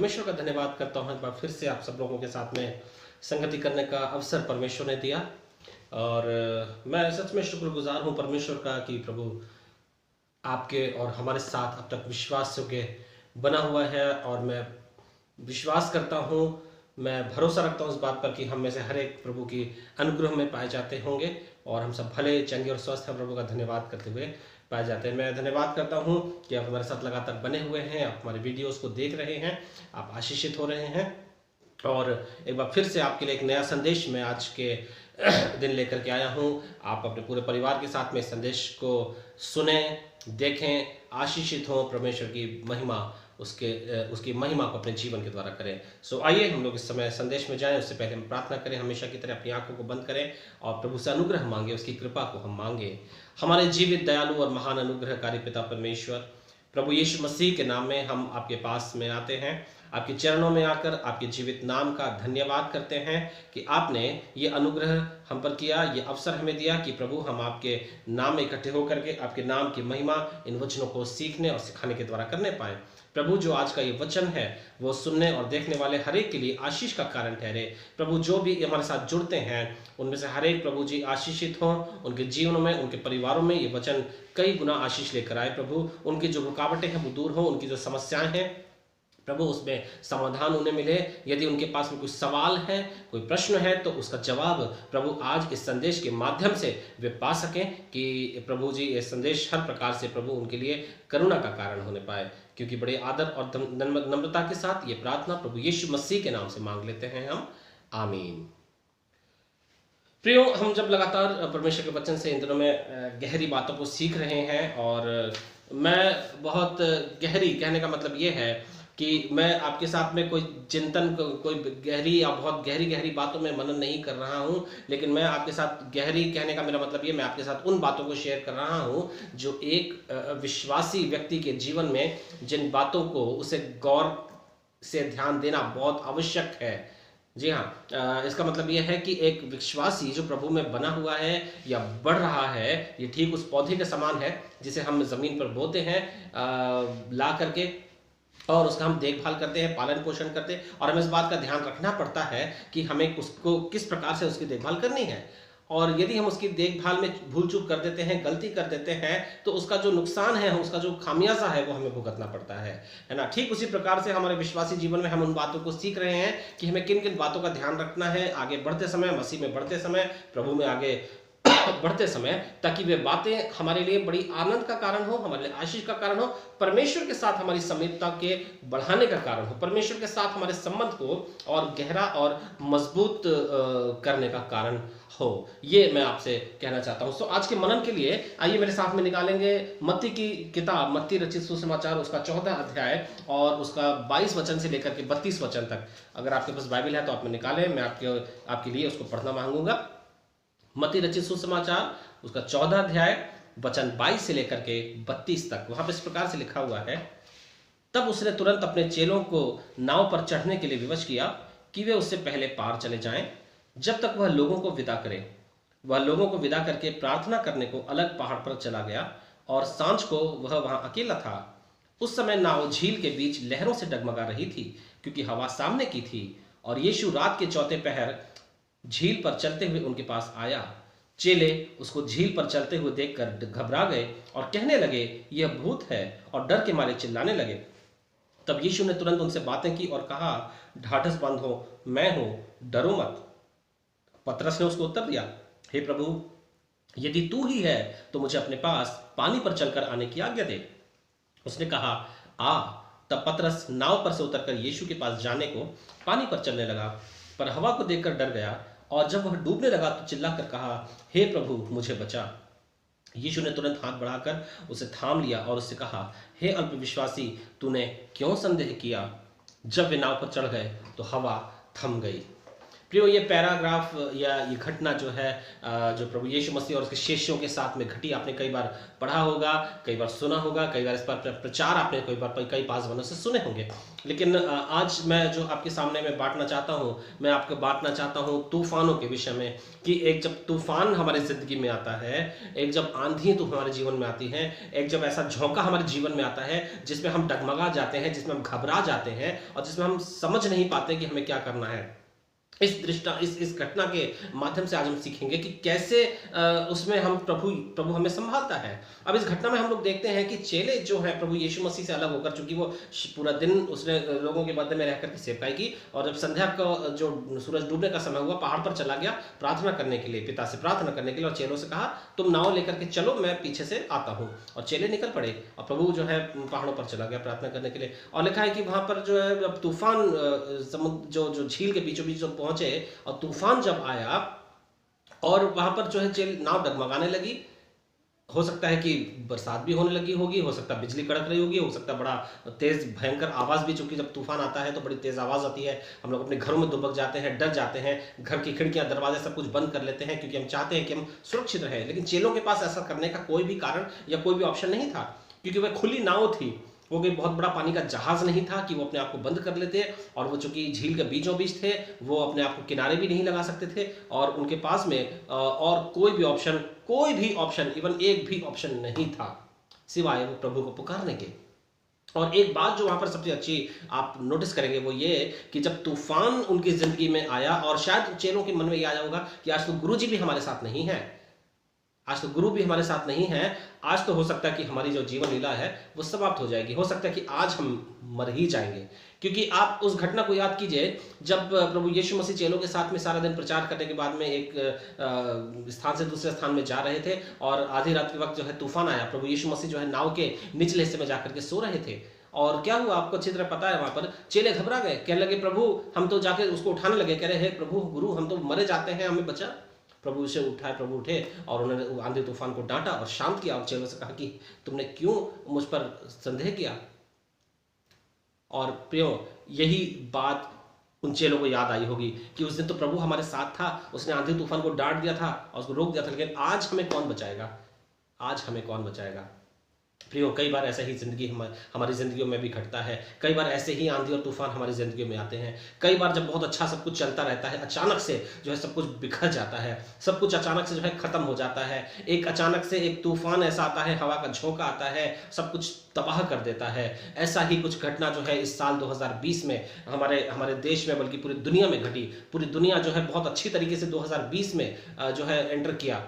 परमेश्वर का धन्यवाद करता हूँ एक बार फिर से आप सब लोगों के साथ में संगति करने का अवसर परमेश्वर ने दिया। और मैं सच में शुक्रगुजार हूँ परमेश्वर का कि प्रभु आपके और हमारे साथ अब तक विश्वास योग्य बना हुआ है। और मैं विश्वास करता हूँ, मैं भरोसा रखता हूँ इस बात पर कि हम में से हर एक प्रभु की अनुग्रह में पाए जाते होंगे और हम सब भले चंगे और स्वस्थ हैं, प्रभु का धन्यवाद करते हुए पाए जाते हैं। मैं धन्यवाद करता हूँ कि आप हमारे साथ लगातार बने हुए हैं, आप हमारे वीडियोस को देख रहे हैं, आप आशीषित हो रहे हैं। और एक बार फिर से आपके लिए एक नया संदेश मैं आज के दिन लेकर के आया हूँ। आप अपने पूरे परिवार के साथ में इस संदेश को सुने, देखें, आशीषित हों, परमेश्वर की महिमा उसकी महिमा को अपने जीवन के द्वारा करें। सो आइए हम लोग इस समय संदेश में जाएं। उससे पहले हम प्रार्थना करें, हमेशा की तरह अपनी आंखों को बंद करें और प्रभु से अनुग्रह मांगे, उसकी कृपा को हम मांगे। हमारे जीवित, दयालु और महान अनुग्रहकारी पिता परमेश्वर, प्रभु यीशु मसीह के नाम में हम आपके पास में आते हैं, आपके चरणों में आकर आपके जीवित नाम का धन्यवाद करते हैं कि आपने ये अनुग्रह हम पर किया, ये अवसर हमें दिया कि प्रभु हम आपके नाम में इकट्ठे होकर के आपके नाम की महिमा इन वचनों को सीखने और सिखाने के द्वारा करने पाए। प्रभु जो आज का ये वचन है वो सुनने और देखने वाले हर एक के लिए आशीष का कारण ठहरे। प्रभु जो भी हमारे साथ जुड़ते हैं उनमें से हर एक प्रभु जी आशीषित हों, उनके जीवनों में, उनके परिवारों में ये वचन कई गुना आशीष लेकर आए। प्रभु उनकी जो रुकावटें हैं वो दूर हों, उनकी जो समस्याएं हैं प्रभु उसमें समाधान उन्हें मिले। यदि उनके पास में कोई सवाल है, कोई प्रश्न है, तो उसका जवाब प्रभु आज इस संदेश के माध्यम से वे पा सकें कि प्रभु जी ये संदेश हर प्रकार से प्रभु उनके लिए करुणा का कारण होने पाए। क्योंकि बड़े आदर और नम्रता के साथ ये प्रार्थना प्रभु यीशु मसीह के नाम से मांग लेते हैं हम, आमीन। प्रियो, हम जब लगातार परमेश्वर के वचन से इन दिनों में गहरी बातों को सीख रहे हैं, और मैं बहुत गहरी कहने का मतलब ये है कि मैं आपके साथ में कोई चिंतन, कोई गहरी या बहुत गहरी बातों में मनन नहीं कर रहा हूँ, लेकिन मैं आपके साथ गहरी कहने का मेरा मतलब ये, मैं आपके साथ उन बातों को शेयर कर रहा हूँ जो एक विश्वासी व्यक्ति के जीवन में, जिन बातों को उसे गौर से ध्यान देना बहुत आवश्यक है। जी हाँ, इसका मतलब यह है कि एक विश्वासी जो प्रभु में बना हुआ है या बढ़ रहा है, ये ठीक उस पौधे के समान है जिसे हम जमीन पर बोते हैं ला करके, और उसका हम देखभाल करते हैं, पालन पोषण करते हैं, और हमें इस बात का ध्यान रखना पड़ता है कि हमें उसको किस प्रकार से उसकी देखभाल करनी है। और यदि हम उसकी देखभाल में भूल चूक कर देते हैं, गलती कर देते हैं, तो उसका जो नुकसान है, उसका जो खामियाजा है, वो हमें भुगतना पड़ता है ना। ठीक उसी प्रकार से हमारे विश्वासी जीवन में हम उन बातों को सीख रहे हैं कि हमें किन किन बातों का ध्यान रखना है आगे बढ़ते समय, मसीह में बढ़ते समय, प्रभु में आगे बढ़ते समय, ताकि वे बातें हमारे लिए बड़ी आनंद का कारण हो, हमारे लिए आशीष का कारण हो, परमेश्वर के साथ हमारी समीपता के बढ़ाने का कारण हो, परमेश्वर के साथ हमारे संबंध को और गहरा और मजबूत करने का कारण हो। ये मैं आपसे कहना चाहता हूँ। सो आज के मनन के लिए आइए मेरे साथ में निकालेंगे मत्ती की किताब, मत्ती रचित सुसमाचार, उसका 14 अध्याय और उसका 22 वचन से लेकर के 32 वचन तक। अगर आपके पास बाइबल है तो आप में निकालें, मैं आपके लिए उसको पढ़ना मांगूंगा। मत्ती रचित सुसमाचार उसका 14 अध्याय वचन 22 से लेकर के 32 तक। वहां पर इस प्रकार से लिखा हुआ है, तब उसने तुरंत अपने चेलों को नाव पर चढ़ने के लिए विवश किया कि वे उससे पहले पार चले जाएं, जब तक वह लोगों को विदा करे। वह लोगों को विदा करके प्रार्थना करने को अलग पहाड़ पर चला गया, और सांझ को वह वहां अकेला था। उस समय नाव झील के बीच लहरों से डगमगा रही थी, क्योंकि हवा सामने की थी। और यीशु रात के चौथे पहर झील पर चलते हुए उनके पास आया। चेले उसको झील पर चलते हुए देखकर घबरा गए और कहने लगे, यह भूत है, और डर के मारे चिल्लाने लगे। तब यीशु ने तुरंत उनसे बातें की और कहा, ढाढ़स बंधो, मैं हूं, डरो मत। पतरस ने उसको उत्तर दिया, हे प्रभु, यदि तू ही है तो मुझे अपने पास पानी पर चलकर आने की आज्ञा दे। उसने कहा, आ। तब पतरस नाव पर से उतरकर यीशु के पास जाने को पानी पर चलने लगा, पर हवा को देखकर डर गया, और जब वह डूबने लगा तो चिल्लाकर कहा, हे प्रभु, मुझे बचा। यीशु ने तुरंत हाथ बढ़ाकर उसे थाम लिया और उससे कहा, हे अल्पविश्वासी, तूने क्यों संदेह किया। जब वे नाव पर चढ़ गए तो हवा थम गई। प्रियो, ये पैराग्राफ या ये घटना जो है जो प्रभु यीशु मसीह और उसके शिष्यों के साथ में घटी, आपने कई बार पढ़ा होगा, कई बार सुना होगा, कई बार इस पर प्रचार आपने कई बार कई पासवानों से सुने होंगे। लेकिन आज मैं जो आपके सामने में बांटना चाहता हूँ, मैं आपको बांटना चाहता हूँ तूफानों के विषय में, कि एक जब तूफान हमारी जिंदगी में आता है, एक जब आंधी तो हमारे जीवन में आती है, एक जब ऐसा झोंका हमारे जीवन में आता है जिसमें हम डगमगा जाते हैं, जिसमें हम घबरा जाते हैं और जिसमें हम समझ नहीं पाते कि हमें क्या करना है। इस घटना के माध्यम से आज हम सीखेंगे कि कैसे उसमें हम प्रभु हमें संभालता है। अब इस घटना में हम लोग देखते हैं कि चेले जो है प्रभु यीशु मसीह से अलग होकर, चूंकि वो पूरा दिन उसने लोगों के मध्य में रहकर के सेवकाई की, और जब संध्या का जो सूरज डूबने का समय हुआ, पहाड़ पर चला गया प्रार्थना करने के लिए, पिता से प्रार्थना करने के लिए, और चेलों से कहा तुम नाव लेकर के चलो, मैं पीछे से आता हूँ। और चेले निकल पड़े और प्रभु जो है पहाड़ों पर चला गया प्रार्थना करने के लिए। और लिखा है कि वहां पर जो है जब तूफान समुद्र जो झील के बीचों बीच जो पहुंचे, और तूफान जब आया और वहां पर जो है नाव डगमगाने लगी, हो सकता है कि बरसात भी होने लगी होगी, हो सकता है बिजली कड़क रही होगी, हो सकता है बड़ा तेज भयंकर आवाज भी, चूंकि जब तूफान आता है तो बड़ी तेज आवाज आती है, हम लोग अपने घरों में दुबक जाते हैं, डर जाते हैं, घर की खिड़कियां दरवाजे सब कुछ बंद कर लेते हैं, क्योंकि हम चाहते हैं कि हम सुरक्षित रहें। लेकिन चेलों के पास ऐसा करने का कोई भी कारण या कोई भी ऑप्शन नहीं था, क्योंकि वह खुली नाव थी, वो कोई बहुत बड़ा पानी का जहाज नहीं था कि वो अपने आप को बंद कर लेते, और वो चूंकि झील के बीचों बीच थे, वो अपने आप को किनारे भी नहीं लगा सकते थे, और उनके पास में और कोई भी ऑप्शन इवन एक भी ऑप्शन नहीं था सिवाय वो प्रभु को पुकारने के। और एक बात जो वहां पर सबसे अच्छी आप नोटिस करेंगे वो ये कि जब तूफान उनकी जिंदगी में आया, और शायद चेलों के मन में यह आया होगा कि आज तो गुरु जी भी हमारे साथ नहीं है, आज तो गुरु भी हमारे साथ नहीं है, आज तो हो सकता है कि हमारी जो जीवन लीला है वो समाप्त हो जाएगी, हो सकता है कि आज हम मर ही जाएंगे। क्योंकि आप उस घटना को याद कीजिए, जब प्रभु यीशु मसीह चेलों के साथ में सारा दिन प्रचार करने के बाद में एक स्थान से दूसरे स्थान में जा रहे थे, और आधी रात के वक्त जो है तूफान आया, प्रभु यीशु मसीह जो है नाव के निचले हिस्से में जाकर के सो रहे थे, और क्या हुआ आपको अच्छी तरह पता है। वहां पर चेले घबरा गए, कहने लगे प्रभु, हम तो जाके उसको उठाने लगे, कह रहे हैं प्रभु गुरु हम तो मरे जाते हैं, हमें बचा। प्रभु उसे उठाए, प्रभु उठे और उन्होंने आंधी तूफान को डांटा और शांत किया, और चेलों से कहा कि तुमने क्यों मुझ पर संदेह किया। और प्रियो, यही बात उन चेलों को याद आई होगी कि उस दिन तो प्रभु हमारे साथ था, उसने आंधी तूफान को डांट दिया था और उसको रोक दिया था, लेकिन आज हमें कौन बचाएगा, आज हमें कौन बचाएगा। प्रियो, कई बार ऐसा ही जिंदगी हमारी जिंदगियों में भी घटता है, कई बार ऐसे ही आंधी और तूफान हमारी जिंदगी में आते हैं। कई बार जब बहुत अच्छा सब कुछ चलता रहता है, अचानक से जो है सब कुछ बिखर जाता है, सब कुछ अचानक से जो है खत्म हो जाता है। एक अचानक से एक तूफान ऐसा आता है, हवा का झोंका आता है, सब कुछ तबाह कर देता है। ऐसा ही कुछ घटना जो है इस साल 2020 में हमारे देश में, बल्कि पूरी दुनिया में घटी। पूरी दुनिया जो है बहुत अच्छी तरीके से 2020 में जो है एंटर किया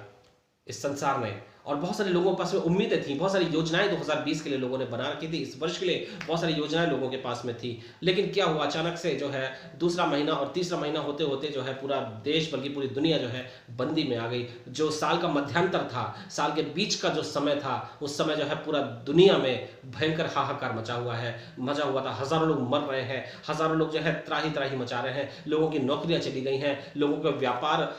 इस संसार ने, और बहुत सारे लोगों के पास में उम्मीदें थी, बहुत सारी योजनाएं 2020 के लिए लोगों ने बना रखी थी, इस वर्ष के लिए बहुत सारी योजनाएं लोगों के पास में थी। लेकिन क्या हुआ, अचानक से जो है दूसरा महीना और तीसरा महीना होते होते जो है पूरा देश बल्कि पूरी दुनिया जो है बंदी में आ गई। जो साल का मध्यांतर था, साल के बीच का जो समय था, उस समय जो है पूरा दुनिया में भयंकर हाहाकार मचा हुआ था। हजारों लोग मर रहे हैं, हजारों लोग जो है त्राही त्राही मचा रहे हैं, लोगों की नौकरियां चली गई हैं, लोगों का व्यापार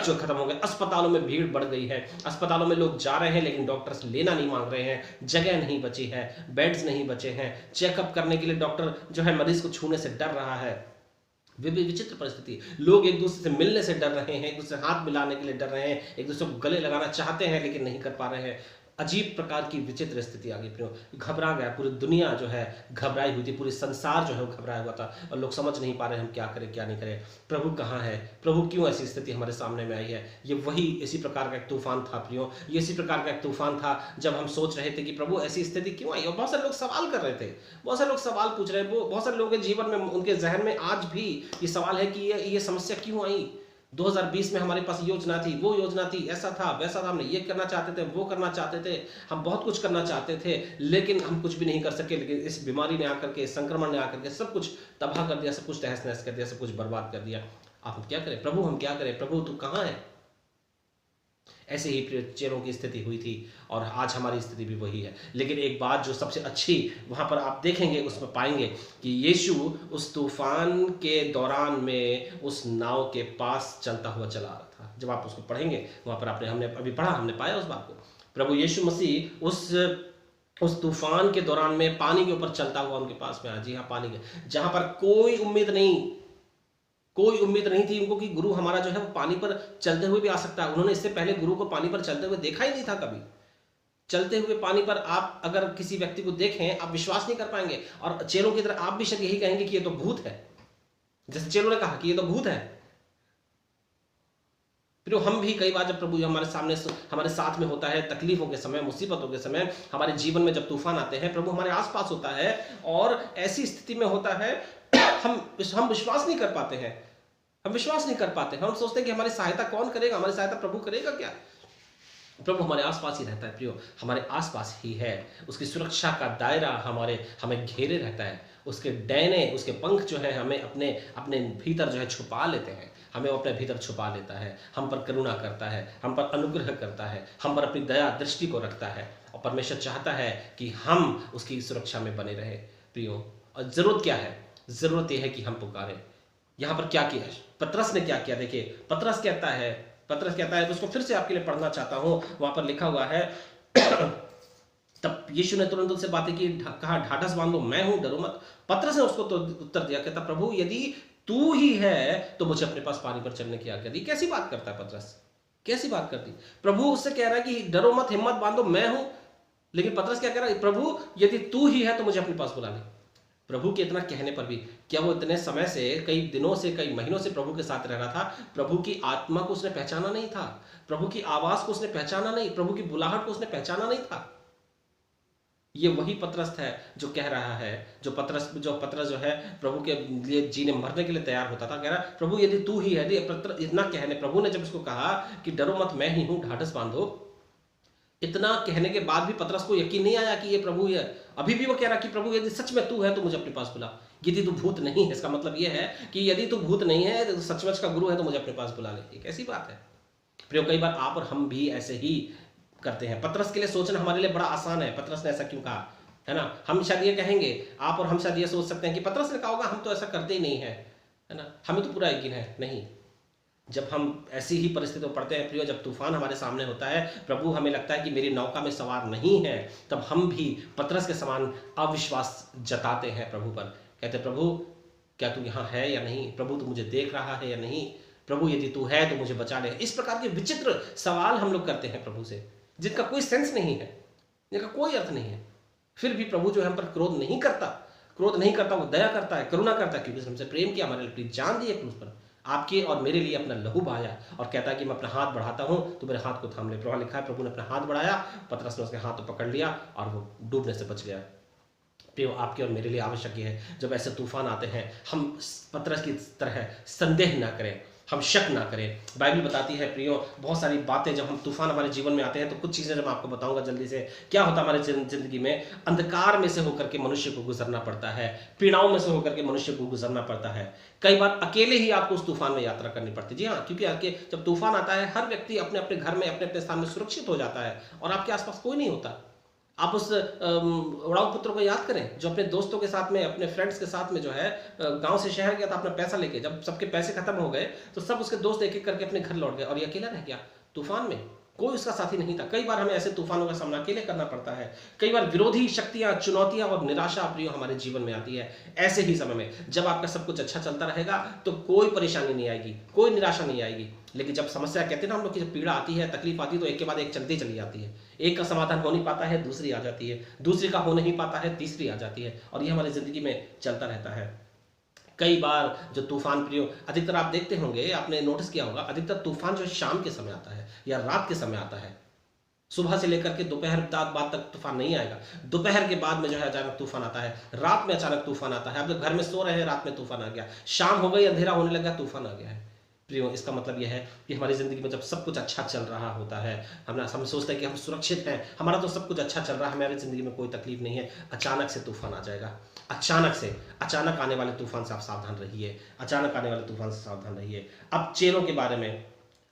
जो खत्म हो गए, अस्पतालों में भीड़ बढ़ गई है, अस्पतालों में लोग जा रहे हैं लेकिन डॉक्टर्स लेना नहीं मांग रहे हैं, जगह नहीं बची है, बेड्स नहीं बचे हैं, चेकअप करने के लिए डॉक्टर जो है मरीज को छूने से डर रहा है। विचित्र परिस्थिति, लोग एक दूसरे से मिलने से डर रहे हैं, एक दूसरे से हाथ मिलाने के लिए डर रहे हैं, एक दूसरे को गले लगाना चाहते हैं लेकिन नहीं कर पा रहे हैं। अजीब प्रकार की विचित्र स्थिति आ गई, घबरा गया, पूरी दुनिया जो है घबराई हुई थी, पूरी संसार जो है वो घबराया हुआ था, और लोग समझ नहीं पा रहे हम क्या करें क्या नहीं करें, प्रभु कहाँ है, प्रभु क्यों ऐसी स्थिति हमारे सामने में आई है। ये वही इसी प्रकार का एक तूफान था प्रियो, ये इसी प्रकार का एक तूफान था जब हम सोच रहे थे कि प्रभु ऐसी स्थिति क्यों आई। और बहुत सारे लोग सवाल कर रहे थे, बहुत सारे लोग सवाल पूछ रहे हैं, बहुत सारे लोगों के जीवन में, उनके जहन में आज भी ये सवाल है कि ये समस्या क्यों आई। 2020 में हमारे पास योजना थी, वो योजना थी, ऐसा था वैसा था, हमने ये करना चाहते थे, वो करना चाहते थे, हम बहुत कुछ करना चाहते थे लेकिन हम कुछ भी नहीं कर सके। लेकिन इस बीमारी ने आकर के, इस संक्रमण ने आकर के सब कुछ तबाह कर दिया, सब कुछ तहस नहस कर दिया, सब कुछ बर्बाद कर दिया। आप हम क्या करें प्रभु, हम क्या करें प्रभु, तू कहाँ है। ऐसे ही चेलों की स्थिति हुई थी और आज हमारी स्थिति भी वही है। लेकिन एक बात जो सबसे अच्छी वहां पर आप देखेंगे, उसमें पाएंगे कि यीशु उस तूफान के दौरान में उस नाव के पास चलता हुआ चला रहा था। जब आप उसको पढ़ेंगे वहां पर हमने अभी पढ़ा, हमने पाया उस बात को। प्रभु यीशु मसीह उस तूफान के दौरान में पानी के ऊपर चलता हुआ उनके पास में आया। जी हाँ, पानी के, जहां पर कोई उम्मीद नहीं, कोई उम्मीद नहीं थी उनको कि गुरु हमारा जो है वो पानी पर चलते हुए भी आ सकता है। उन्होंने इससे पहले गुरु को पानी पर चलते हुए देखा ही नहीं था कभी। चलते हुए पानी पर आप अगर किसी व्यक्ति को देखें, आप विश्वास नहीं कर पाएंगे, और चेलों की तरह आप भी शायद यही कहेंगे कि ये तो भूत है, जैसे चेलों ने कहा कि ये तो भूत है। फिर हम भी कई बार जब प्रभु हमारे सामने हमारे साथ में होता है, तकलीफों के समय, मुसीबतों के समय, हमारे जीवन में जब तूफान आते हैं, प्रभु हमारे आसपास होता है और ऐसी स्थिति में होता है हम विश्वास नहीं कर पाते हैं। हम विश्वास नहीं कर पाते, हम सोचते हैं कि हमारी सहायता कौन करेगा, हमारी सहायता प्रभु करेगा क्या। प्रभु हमारे आसपास ही रहता है प्रियो, हमारे आसपास ही है। उसकी सुरक्षा का दायरा हमें घेरे रहता है। उसके डैने, उसके पंख जो है हमें अपने अपने भीतर जो है छुपा लेते हैं। हमें वो अपने भीतर छुपा लेता है, हम पर करुणा करता है, हम पर अनुग्रह करता है, हम पर अपनी दया दृष्टि को रखता है। और परमेश्वर चाहता है कि हम उसकी सुरक्षा में बने रहे प्रियो। और जरूरत क्या है? जरूरत यह है कि हम पुकारें। यहाँ पर क्या किया पतरस ने, क्या किया? देखिए पतरस कहता है, तो उसको फिर से आपके लिए पढ़ना चाहता हूं। वहां पर लिखा हुआ है तब यीशु ने तुरंत उनसे बातें की, कहा ढाढ़स बांधो, मैं हूं, डरो मत। पतरस ने उसको तो उत्तर दिया, कहता प्रभु यदि तू ही है तो मुझे अपने पास पानी पर चलने की आज्ञा दी। कैसी बात करता है पतरस, कैसी बात करती। प्रभु उससे कह रहा है कि डरो मत, हिम्मत बांधो, मैं हूं। लेकिन पतरस क्या कह रहा है? प्रभु यदि तू ही है तो मुझे अपने पास बुला ले। प्रभु के इतना कहने पर भी क्या वो इतने समय से, कई दिनों से, कई महीनों से प्रभु के साथ रह रहा था? प्रभु की आत्मा को उसने पहचाना नहीं था, प्रभु की आवाज को उसने पहचाना नहीं, प्रभु की बुलाहट को उसने पहचाना नहीं था। ये वही पतरस है जो कह रहा है, जो पतरस जो है प्रभु के लिए जीने मरने के लिए तैयार होता था। कह रहा प्रभु यदि तू ही है, इतना कहने, प्रभु ने जब उसको कहा कि डरो मत, मैं ही हूं, ढाढ़स बांधो, इतना कहने के बाद भी पतरस को यकीन नहीं आया कि ये प्रभु है। अभी भी वो कह रहा कि प्रभु यदि सच में तू है तो मुझे अपने पास बुला। यदि तू भूत नहीं है, इसका मतलब ये है कि यदि तू भूत नहीं है तो सचमुच का गुरु है तो मुझे अपने पास बुला ले। एक ऐसी बात है प्रियो, कई बार आप और हम भी ऐसे ही करते हैं। पतरस के लिए सोचना हमारे लिए बड़ा आसान है, पतरस ने ऐसा क्यों कहा, है ना। हम शायद ये कहेंगे, आप और हम शायद ये सोच सकते हैं कि पतरस ने कहा होगा, हम तो ऐसा करते ही नहीं है ना, हमें तो पूरा यकीन है। नहीं, जब हम ऐसी ही परिस्थितियों पढ़ते हैं प्रियो, जब तूफान हमारे सामने होता है, प्रभु हमें लगता है कि मेरी नौका में सवार नहीं है, तब हम भी पतरस के समान अविश्वास जताते हैं प्रभु पर। कहते प्रभु क्या तू यहाँ है या नहीं, प्रभु तू मुझे देख रहा है या नहीं, प्रभु यदि तू है तो मुझे बचा ले। इस प्रकार के विचित्र सवाल हम लोग करते हैं प्रभु से, जिनका कोई सेंस नहीं है, जिनका कोई अर्थ नहीं है। फिर भी प्रभु जो है हम पर क्रोध नहीं करता, वो दया करता है, करुणा करता है, क्योंकि हमसे प्रेम किया, हमारे लिए अपनी जान दी है क्रूस पर, आपके और मेरे लिए अपना लहू बहाया, और कहता है कि मैं अपना हाथ बढ़ाता हूं तो मेरे हाथ को थाम ले। प्रभु लिखा है प्रभु ने अपना हाथ बढ़ाया, पतरस ने उसके हाथ को पकड़ लिया और वो डूबने से बच गया। प्रियो आपके और मेरे लिए आवश्यक है, जब ऐसे तूफान आते हैं हम पतरस की तरह संदेह ना करें, हम शक ना करें। बाइबल बताती है प्रियो बहुत सारी बातें, जब हम तूफान हमारे जीवन में आते हैं तो कुछ चीज़ें जब आपको बताऊंगा जल्दी से। क्या होता है हमारे जिंदगी में? अंधकार में से होकर के मनुष्य को गुजरना पड़ता है, पीड़ाओं में से होकर के मनुष्य को गुजरना पड़ता है। कई बार अकेले ही आपको उस तूफान में यात्रा करनी पड़ती है। जी हाँ, क्योंकि आके जब तूफान आता है हर व्यक्ति अपने अपने घर में, अपने अपने स्थान में सुरक्षित हो जाता है और आपके आसपास कोई नहीं होता। आप उस उड़ाऊ पुत्र को याद करें जो अपने दोस्तों के साथ में, अपने फ्रेंड्स के साथ में जो है गांव से शहर गया था अपना पैसा लेके। जब सबके पैसे खत्म हो गए तो सब उसके दोस्त एक एक करके अपने घर लौट गए और ये अकेला रह गया तूफान में, कोई उसका साथी नहीं था। कई बार हमें ऐसे तूफानों का सामना अकेले करना पड़ता है। कई बार विरोधी शक्तियां, चुनौतियां और निराशा प्रियो हमारे जीवन में आती है। ऐसे ही समय में जब आपका सब कुछ अच्छा चलता रहेगा तो कोई परेशानी नहीं आएगी, कोई निराशा नहीं आएगी। लेकिन जब समस्या, कहते हैं ना हम लोग की, जब पीड़ा आती है, तकलीफ आती है, तो एक के बाद एक चलती चली जाती है। एक का समाधान हो नहीं पाता है, दूसरी आ जाती है, दूसरी का हो नहीं पाता है, तीसरी आ जाती है, और ये हमारी जिंदगी में चलता रहता है। कई बार जो तूफान प्रियो, अधिकतर आप देखते होंगे, आपने नोटिस किया होगा, अधिकतर तूफान जो शाम के समय आता है या रात के समय आता है। सुबह से लेकर के दोपहर बाद तक तूफान नहीं आएगा, दोपहर के बाद में जो है अचानक तूफान आता है, रात में अचानक तूफान आता है। आप लोग घर में सो रहे हैं, रात में तूफान आ गया, शाम हो गई, अंधेरा होने लगा, तूफान आ गया है। प्रियो इसका मतलब यह है कि हमारी जिंदगी में जब सब कुछ अच्छा चल रहा होता है, हम सोचते हैं कि हम सुरक्षित हैं, हमारा तो सब कुछ अच्छा चल रहा है, हमारी जिंदगी में कोई तकलीफ नहीं है, अचानक से तूफान आ जाएगा। अचानक आने वाले तूफान से आप सावधान रहिए, अचानक आने वाले तूफान से सावधान रहिए। अब चेलों के बारे में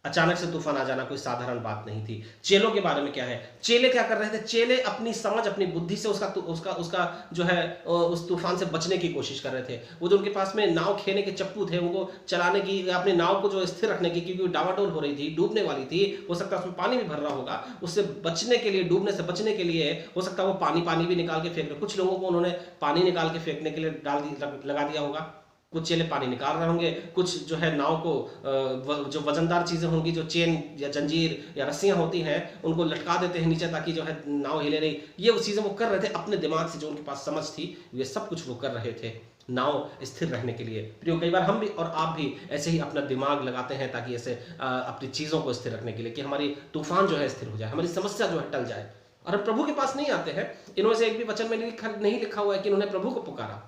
अचानक से तूफान आ जाना कोई साधारण बात नहीं थी। चेलों के बारे में क्या है? चेले क्या कर रहे थे? चेले अपनी समझ, अपनी बुद्धि से उसका जो है उस तूफान से बचने की कोशिश कर रहे थे। वो जो उनके पास में नाव खेने के चप्पू थे, उनको चलाने की, अपनी नाव को जो स्थिर रखने की, क्योंकि डावाडोल हो रही थी, डूबने वाली थी, हो सकता है उसमें पानी भी भर रहा होगा, उससे बचने के लिए, डूबने से बचने के लिए हो सकता है वो पानी भी निकाल के फेंक रहे। कुछ लोगों को उन्होंने पानी निकाल के फेंकने के लिए लगा दिया होगा। कुछ चेले पानी निकाल रहे होंगे, कुछ जो है नाव को जो वजनदार चीजें होंगी, जो चेन या जंजीर या रस्सियां होती हैं, उनको लटका देते हैं नीचे ताकि जो है नाव हिले नहीं। ये वो चीजें वो कर रहे थे अपने दिमाग से, जो उनके पास समझ थी, ये सब कुछ वो कर रहे थे नाव स्थिर रहने के लिए। प्रियो, कई बार हम भी और आप भी ऐसे ही अपना दिमाग लगाते हैं ताकि ऐसे अपनी चीजों को स्थिर रखने के लिए, कि हमारी तूफान जो है स्थिर हो जाए, हमारी समस्या जो है टल जाए। और हम प्रभु के पास नहीं आते हैं। इन्होंने से एक भी वचन में नहीं लिखा हुआ है कि इन्होंने प्रभु को पुकारा।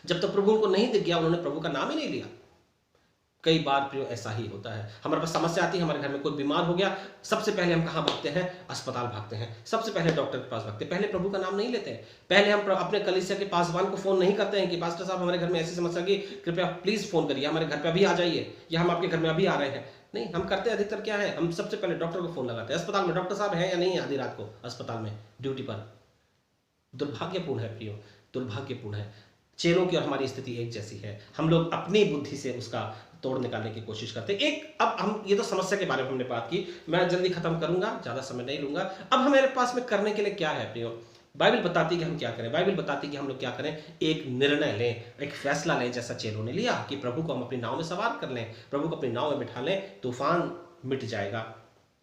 जब तक प्रभु को नहीं दिख गया, उन्होंने प्रभु का नाम ही नहीं लिया। कई बार प्रियो ऐसा ही होता है, हमारे पास समस्या आती है, हमारे घर में कोई बीमार हो गया, सबसे पहले हम कहाँ भागते हैं? अस्पताल भागते हैं, सबसे पहले डॉक्टर के पास भागते हैं, पहले प्रभु का नाम नहीं लेते हैं। पहले हम अपने कलीसिया के पासवान को फोन नहीं करते हैं कि पास्टर साहब हमारे घर में ऐसी समस्या की, कृपया प्लीज फोन करिए, हमारे घर पे अभी आ जाइए, या हम आपके घर में अभी आ रहे हैं। नहीं, हम करते हैं अधिकतर क्या है, हम सबसे पहले डॉक्टर को फोन लगाते हैं। अस्पताल में डॉक्टर साहब हैं या नहीं आधी रात को अस्पताल में ड्यूटी पर? दुर्भाग्यपूर्ण है प्रियो, दुर्भाग्यपूर्ण है। चेलों की और हमारी स्थिति एक जैसी है। हम लोग अपनी बुद्धि से उसका तोड़ निकालने की कोशिश करते हैं। अब हम ये तो समस्या के बारे में हमने बात की, मैं जल्दी खत्म करूंगा, ज्यादा समय नहीं लूंगा। अब हमारे पास में करने के लिए क्या है प्रियो? बाइबल बताती है कि हम क्या करें। बाइबल बताती है कि हम लोग क्या करें, एक निर्णय लें, एक फैसला लें, जैसा चेलों ने लिया कि प्रभु को हम अपनी नाव में सवार कर लें, प्रभु को अपनी नाव में बिठा लें, तूफान मिट जाएगा।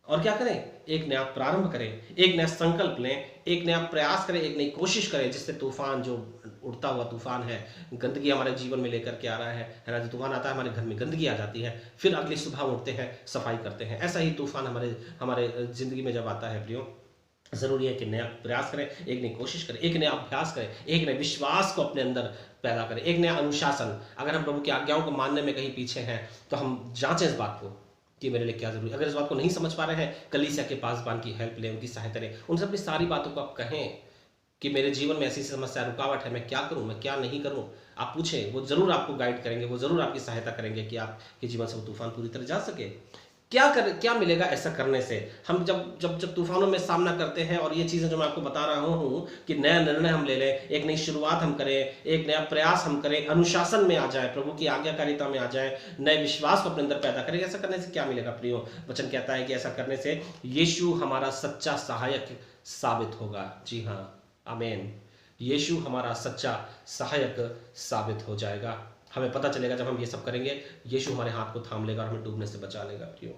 और क्या करें? एक नया प्रारंभ करें, एक नया संकल्प लें, एक नया प्रयास करें, एक नई कोशिश करें, जिससे तूफान, जो उड़ता हुआ तूफान है, गंदगी हमारे जीवन में लेकर के आ रहा है ना, जो तूफान आता है हमारे घर में गंदगी आ जाती है, फिर अगली सुबह उठते हैं, सफाई करते हैं। ऐसा ही तूफान हमारे जिंदगी में जब आता है प्रियो, जरूरी है कि नया प्रयास करें, एक नई कोशिश करें, एक नया अभ्यास करें, एक नए विश्वास को अपने अंदर पैदा करें, एक नया अनुशासन। अगर हम प्रभु की आज्ञाओं को मानने में कहीं पीछे हैं तो हम जांचें इस बात को कि मेरे लिए क्या जरूरी है। अगर इस बात को नहीं समझ पा रहे हैं, कलीसिया के पासवान की हेल्प लें, उनकी सहायता लें, उनसे अपनी सारी बातों को आप कहें कि मेरे जीवन में ऐसी समस्या, रुकावट है, मैं क्या करूं, मैं क्या नहीं करूं। आप पूछें, वो जरूर आपको गाइड करेंगे, वो जरूर आपकी सहायता करेंगे कि आपके जीवन से वो तूफान पूरी तरह जा सके। क्या मिलेगा ऐसा करने से? हम जब तूफानों में सामना करते हैं, और ये चीजें जो मैं आपको बता रहा हूं कि नया निर्णय हम ले लें, एक नई शुरुआत हम करें, एक नया प्रयास हम करें, अनुशासन में आ जाए, प्रभु की आज्ञाकारिता में आ जाए, नए विश्वास को अपने अंदर पैदा करें। ऐसा करने से क्या मिलेगा प्रियो? वचन कहता है कि ऐसा करने से यीशु हमारा सच्चा सहायक साबित होगा। जी हाँ, आमीन। यीशु हमारा सच्चा सहायक साबित हो जाएगा। हमें पता चलेगा जब हम ये सब करेंगे, यीशु हमारे हाथ को थाम लेगा और हमें डूबने से बचा लेगा प्रियो।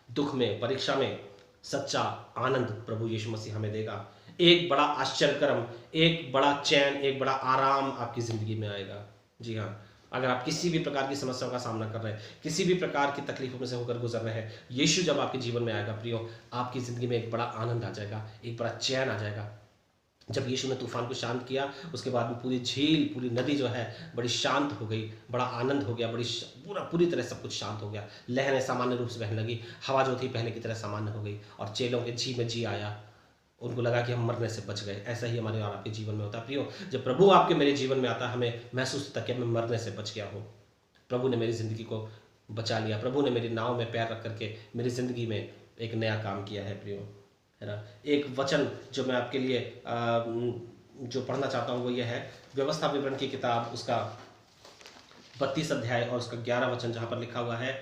दुख में, परीक्षा में सच्चा आनंद प्रभु यीशु मसीह हमें देगा। एक बड़ा आश्चर्यकर्म, एक बड़ा चैन, एक बड़ा आराम आपकी जिंदगी में आएगा। जी हाँ, अगर आप किसी भी प्रकार की समस्याओं का सामना कर रहे हैं, किसी भी प्रकार की तकलीफों में से होकर गुजर रहे हैं, यीशु जब आपके जीवन में आएगा प्रियो, आपकी जिंदगी में एक बड़ा आनंद आ जाएगा, एक बड़ा चैन आ जाएगा। जब यीशु ने तूफान को शांत किया, उसके बाद में पूरी झील, पूरी नदी जो है बड़ी शांत हो गई, बड़ा आनंद हो गया, पूरी तरह सब कुछ शांत हो गया। लहरें सामान्य रूप से बहने लगी, हवा जो थी पहले की तरह सामान्य हो गई, और चेलों के जी में जी आया। उनको लगा कि हम मरने से बच गए। ऐसा ही हमारे और आपके जीवन में होता है प्रियो। जब प्रभु आपके मेरे जीवन में आता, हमें महसूस होता कि मैं मरने से बच गया हूँ, प्रभु ने मेरी जिंदगी को बचा लिया, प्रभु ने मेरी नाव में पैर रख करके मेरी जिंदगी में एक नया काम किया है प्रियो, है ना। एक वचन जो मैं आपके लिए जो पढ़ना चाहता हूँ वो ये है, व्यवस्था विवरण की किताब, उसका 32 अध्याय और उसका 11 वचन, जहाँ पर लिखा हुआ है,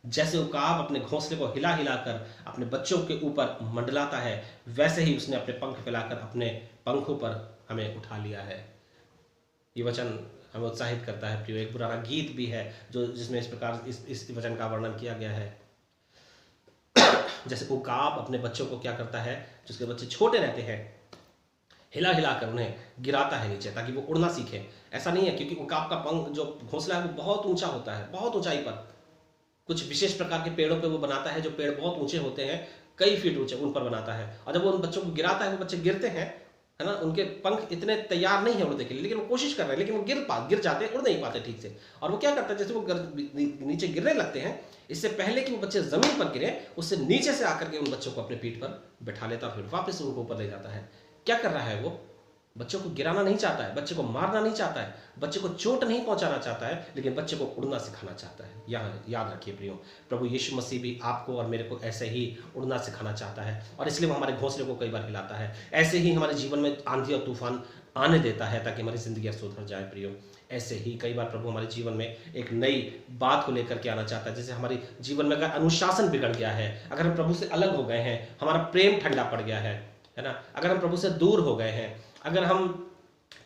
जैसे उकाब अपने घोंसले को हिला हिला कर अपने बच्चों के ऊपर मंडलाता है, वैसे ही उसने अपने पंख फैलाकर अपने पंखों पर हमें उठा लिया है। ये वचन हमें उत्साहित करता है प्रियो। एक पुराना गीत भी है जो जिसमें इस प्रकार इस वचन का वर्णन किया गया है। जैसे उकाब अपने बच्चों को क्या करता है, जिसके बच्चे छोटे रहते हैं, हिला हिला कर उन्हें गिराता है नीचे ताकि वो उड़ना सीखे। ऐसा नहीं है, क्योंकि उकाब का पंख जो घोंसला है वो बहुत ऊंचा होता है, बहुत ऊंचाई पर। कुछ विशेष प्रकार के पेड़ों पे वो बनाता है, जो पेड़ बहुत ऊंचे होते हैं, कई फीट ऊंचे, उन पर बनाता है। और जब वो उन बच्चों को गिराता है, वो बच्चे गिरते हैं, है ना। उनके पंख इतने तैयार नहीं है उड़ने के लिए, लेकिन वो कोशिश कर रहे हैं, लेकिन वो गिर जाते हैं, उड़ नहीं पाते ठीक से। और वो क्या करता है, जैसे वो नीचे गिरने लगते हैं, इससे पहले कि वो बच्चे जमीन पर गिरे, उससे नीचे से आकर के उन बच्चों को अपने पीठ पर बैठा लेता, फिर वापस उनको ऊपर ले जाता है। क्या कर रहा है वो? बच्चों को गिराना नहीं चाहता है, बच्चे को मारना नहीं चाहता है, बच्चे को चोट नहीं पहुंचाना चाहता है, लेकिन बच्चे को उड़ना सिखाना चाहता है। याद रखिए प्रियो, प्रभु यीशु मसीह भी आपको और मेरे को ऐसे ही उड़ना सिखाना चाहता है, और इसलिए वो हमारे घोंसले को कई बार हिलाता है। ऐसे ही हमारे जीवन में आंधी और तूफान आने देता है ताकि हमारी जिंदगी सुधर जाए प्रियो। ऐसे ही कई बार प्रभु हमारे जीवन में एक नई बात को लेकर के आना चाहता है। जैसे हमारे जीवन में अगर अनुशासन बिगड़ गया है, अगर हम प्रभु से अलग हो गए हैं, हमारा प्रेम ठंडा पड़ गया है ना, अगर हम प्रभु से दूर हो गए हैं, अगर हम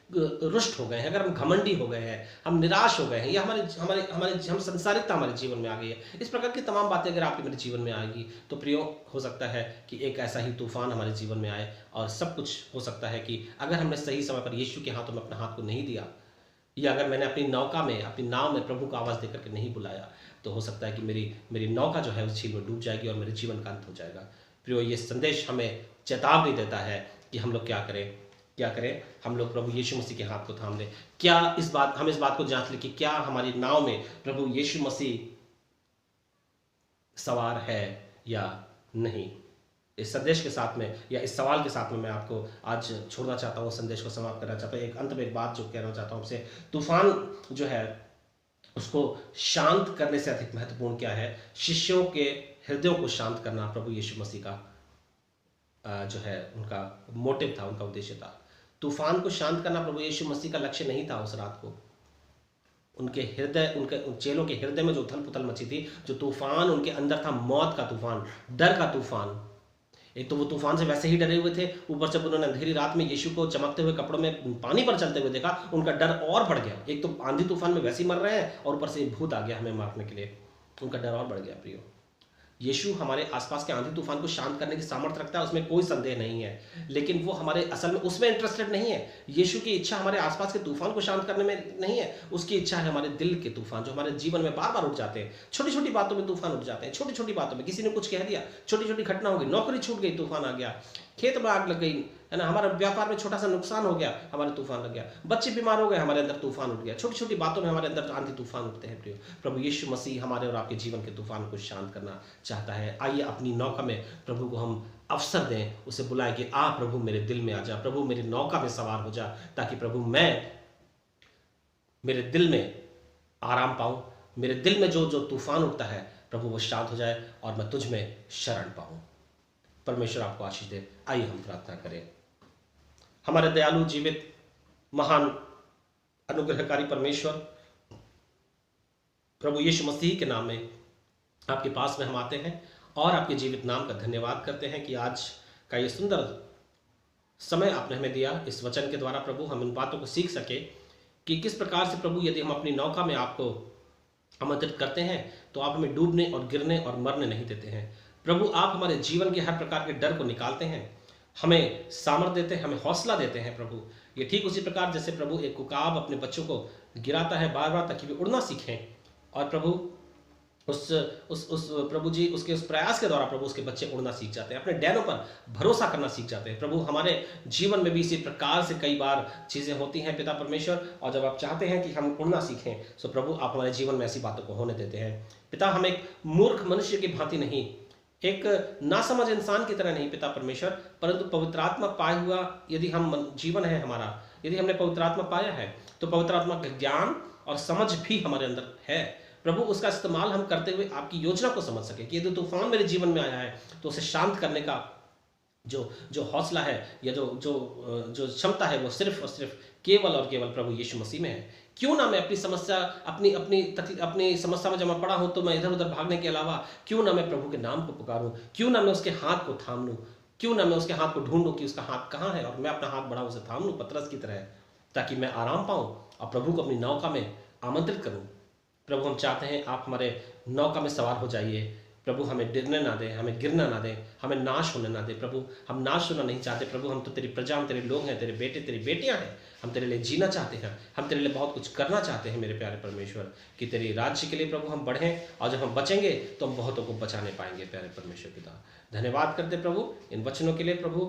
रुष्ट हो गए हैं, अगर हम घमंडी हो गए हैं, हम निराश हो गए हैं, या हमारे हमारे हमारे हम संसारिकता हमारे जीवन में आ गई है, इस प्रकार की तमाम बातें अगर आपके मेरे जीवन में आएगी, तो प्रियो हो सकता है कि एक ऐसा ही तूफान हमारे जीवन में आए, और सब कुछ हो सकता है कि अगर हमने सही समय पर यीशु के हाथों में अपना हाथ को नहीं दिया, या अगर मैंने अपनी नौका में, अपनी नाव में प्रभु को आवाज़ देकर के नहीं बुलाया, तो हो सकता है कि मेरी मेरी नौका जो है उस झील में डूब जाएगी और मेरे जीवन का अंत हो जाएगा। प्रियो, ये संदेश हमें चेतावनी देता है कि हम लोग क्या करें। हम लोग प्रभु यीशु मसीह के हाथ को थाम लें। क्या हम इस बात को जांच लें कि क्या हमारी नाव में प्रभु यीशु मसीह सवार है या नहीं। इस संदेश के साथ में, या इस सवाल के साथ में, मैं आपको आज छोड़ना चाहता हूँ, संदेश को समाप्त करना चाहता हूँ। एक अंत में एक बात जो कहना चाहता हूँ आपसे, तूफान जो है उसको शांत करने से अधिक महत्वपूर्ण क्या है? शिष्यों के हृदयों को शांत करना प्रभु यीशु मसीह का जो है उनका मोटिव था, उनका उद्देश्य था। तूफान को शांत करना प्रभु यीशु मसीह का लक्ष्य नहीं था। उस रात को उनके हृदय, उनके चेलों के हृदय में जो उथल पुथल मची थी, जो तूफान उनके अंदर था, मौत का तूफान, डर का तूफान। एक तो वो तूफान से वैसे ही डरे हुए थे, ऊपर से उन्होंने अंधेरी रात में यीशु को चमकते हुए कपड़ों में पानी पर चलते हुए देखा, उनका डर और बढ़ गया। एक तो आंधी तूफान में वैसे ही मर रहे हैं, और ऊपर से भूत आ गया हमें मारने के लिए, उनका डर और बढ़ गया। प्रियो, यीशु हमारे आसपास के आंधी तूफान को शांत करने की सामर्थ्य रखता है, उसमें कोई संदेह नहीं है, लेकिन वो हमारे असल में उसमें इंटरेस्टेड नहीं है। यीशु की इच्छा हमारे आसपास के तूफान को शांत करने में नहीं है, उसकी इच्छा है हमारे दिल के तूफान, जो हमारे जीवन में बार बार उठ जाते हैं। छोटी छोटी बातों में तूफान उठ जाते हैं, छोटी छोटी बातों में किसी ने कुछ कह दिया, छोटी छोटी घटना हो गई, नौकरी छूट गई, तूफान आ गया, खेत में आग लग गई, है ना, हमारे व्यापार में छोटा सा नुकसान हो गया, हमारे तूफान लग गया, बच्चे बीमार हो गए, हमारे अंदर तूफान उठ गया। छोटी छोटी बातों में हमारे अंदर आंधी तूफान उठते हैं। प्रियो, प्रभु यीशु मसीह हमारे और आपके जीवन के तूफान को शांत करना चाहता है। आइए अपनी नौका में प्रभु को हम अवसर दें, उसे बुलाएं कि आ प्रभु मेरे दिल में आ जा, प्रभु मेरी नौका में सवार हो जा, ताकि प्रभु मैं मेरे दिल में आराम पाऊं, मेरे दिल में जो जो तूफान उठता है प्रभु वो शांत हो जाए, और मैं तुझ में शरण पाऊं। परमेश्वर आपको आशीष दे। आइए हम प्रार्थना करें। हमारे दयालु, जीवित, महान, अनुग्रहकारी परमेश्वर, प्रभु यीशु मसीह के नाम में आपके पास में हम आते हैं और आपके जीवित नाम का धन्यवाद करते हैं कि आज का ये सुंदर समय आपने हमें दिया। इस वचन के द्वारा प्रभु हम इन बातों को सीख सके कि किस प्रकार से प्रभु यदि हम अपनी नौका में आपको आमंत्रित करते हैं तो आप हमें डूबने और गिरने और मरने नहीं देते हैं। प्रभु, आप हमारे जीवन के हर प्रकार के डर को निकालते हैं, हमें सामर्थ्य देते हैं, हमें हौसला देते हैं। प्रभु, ये ठीक उसी प्रकार जैसे प्रभु एक उकाब अपने बच्चों को गिराता है बार बार ताकि वे उड़ना सीखें, और प्रभु उस प्रभु जी उसके उस प्रयास के द्वारा प्रभु उसके बच्चे उड़ना सीख जाते हैं, अपने डैनों पर भरोसा करना सीख जाते हैं। प्रभु, हमारे जीवन में भी इसी प्रकार से कई बार चीज़ें होती हैं पिता परमेश्वर, और जब आप चाहते हैं कि हम उड़ना सीखें तो प्रभु आप हमारे जीवन में ऐसी बातों को होने देते हैं। पिता, हम एक मूर्ख मनुष्य की भांति नहीं, एक नासमझ इंसान की तरह नहीं पिता परमेश्वर, परंतु पवित्र आत्मा पाया हुआ यदि हम जीवन है हमारा, यदि हमने पवित्र आत्मा पाया है तो पवित्र आत्मा का ज्ञान और समझ भी हमारे अंदर है। प्रभु, उसका इस्तेमाल हम करते हुए आपकी योजना को समझ सके कि यदि तूफान मेरे जीवन में आया है तो उसे शांत करने का जो हौसला है या जो क्षमता है वो सिर्फ और सिर्फ केवल और केवल प्रभु यीशु मसीह में है। क्यों ना मैं अपनी समस्या अपनी समस्या में जब मैं पड़ा हूं तो मैं इधर उधर भागने के अलावा क्यों ना मैं प्रभु के नाम को पुकारूं, क्यों ना मैं उसके हाथ को थाम लूं, क्यों ना मैं उसके हाथ को ढूंढूं कि उसका हाथ कहाँ है, और मैं अपना हाथ बढ़ाऊं, उसे थाम लूं पतरस की तरह, ताकि मैं आराम पाऊं और प्रभु को अपनी नौका में आमंत्रित करूं। प्रभु, हम चाहते हैं आप हमारे नौका में सवार हो जाइए। प्रभु, हमें डरने ना दें, हमें गिरना ना दें, हमें नाश होने ना दें। प्रभु, हम नाश होना नहीं चाहते। प्रभु, हम तो तेरी प्रजा, हम तेरे लोग हैं, तेरे बेटे तेरी बेटियां हैं, हम तेरे लिए जीना चाहते हैं, हम तेरे लिए बहुत कुछ करना चाहते हैं मेरे प्यारे परमेश्वर, कि तेरे राज्य के लिए प्रभु हम बढ़ें, और जब हम बचेंगे तो हम बहुतों को बचाने पाएंगे। प्यारे परमेश्वर पिता, धन्यवाद करते प्रभु इन वचनों के लिए। प्रभु,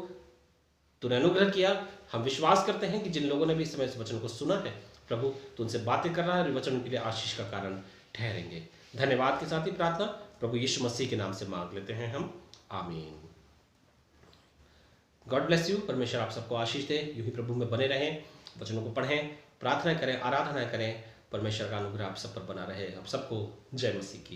तूने अनुग्रह किया, हम विश्वास करते हैं कि जिन लोगों ने भी इस समय इस वचन को सुना है प्रभु, तू उनसे बातें कर रहा है और वचन उनके लिए आशीष का कारण ठहरेंगे। धन्यवाद के साथ ही प्रार्थना प्रभु यीशु मसीह के नाम से मांग लेते हैं हम, आमीन। God bless you. परमेश्वर आप सबको आशीष दे। यूं ही प्रभु में बने रहें, वचनों को पढ़ें, प्रार्थना करें, आराधना करें। परमेश्वर का अनुग्रह आप सब पर बना रहे। आप सबको जय मसीह की।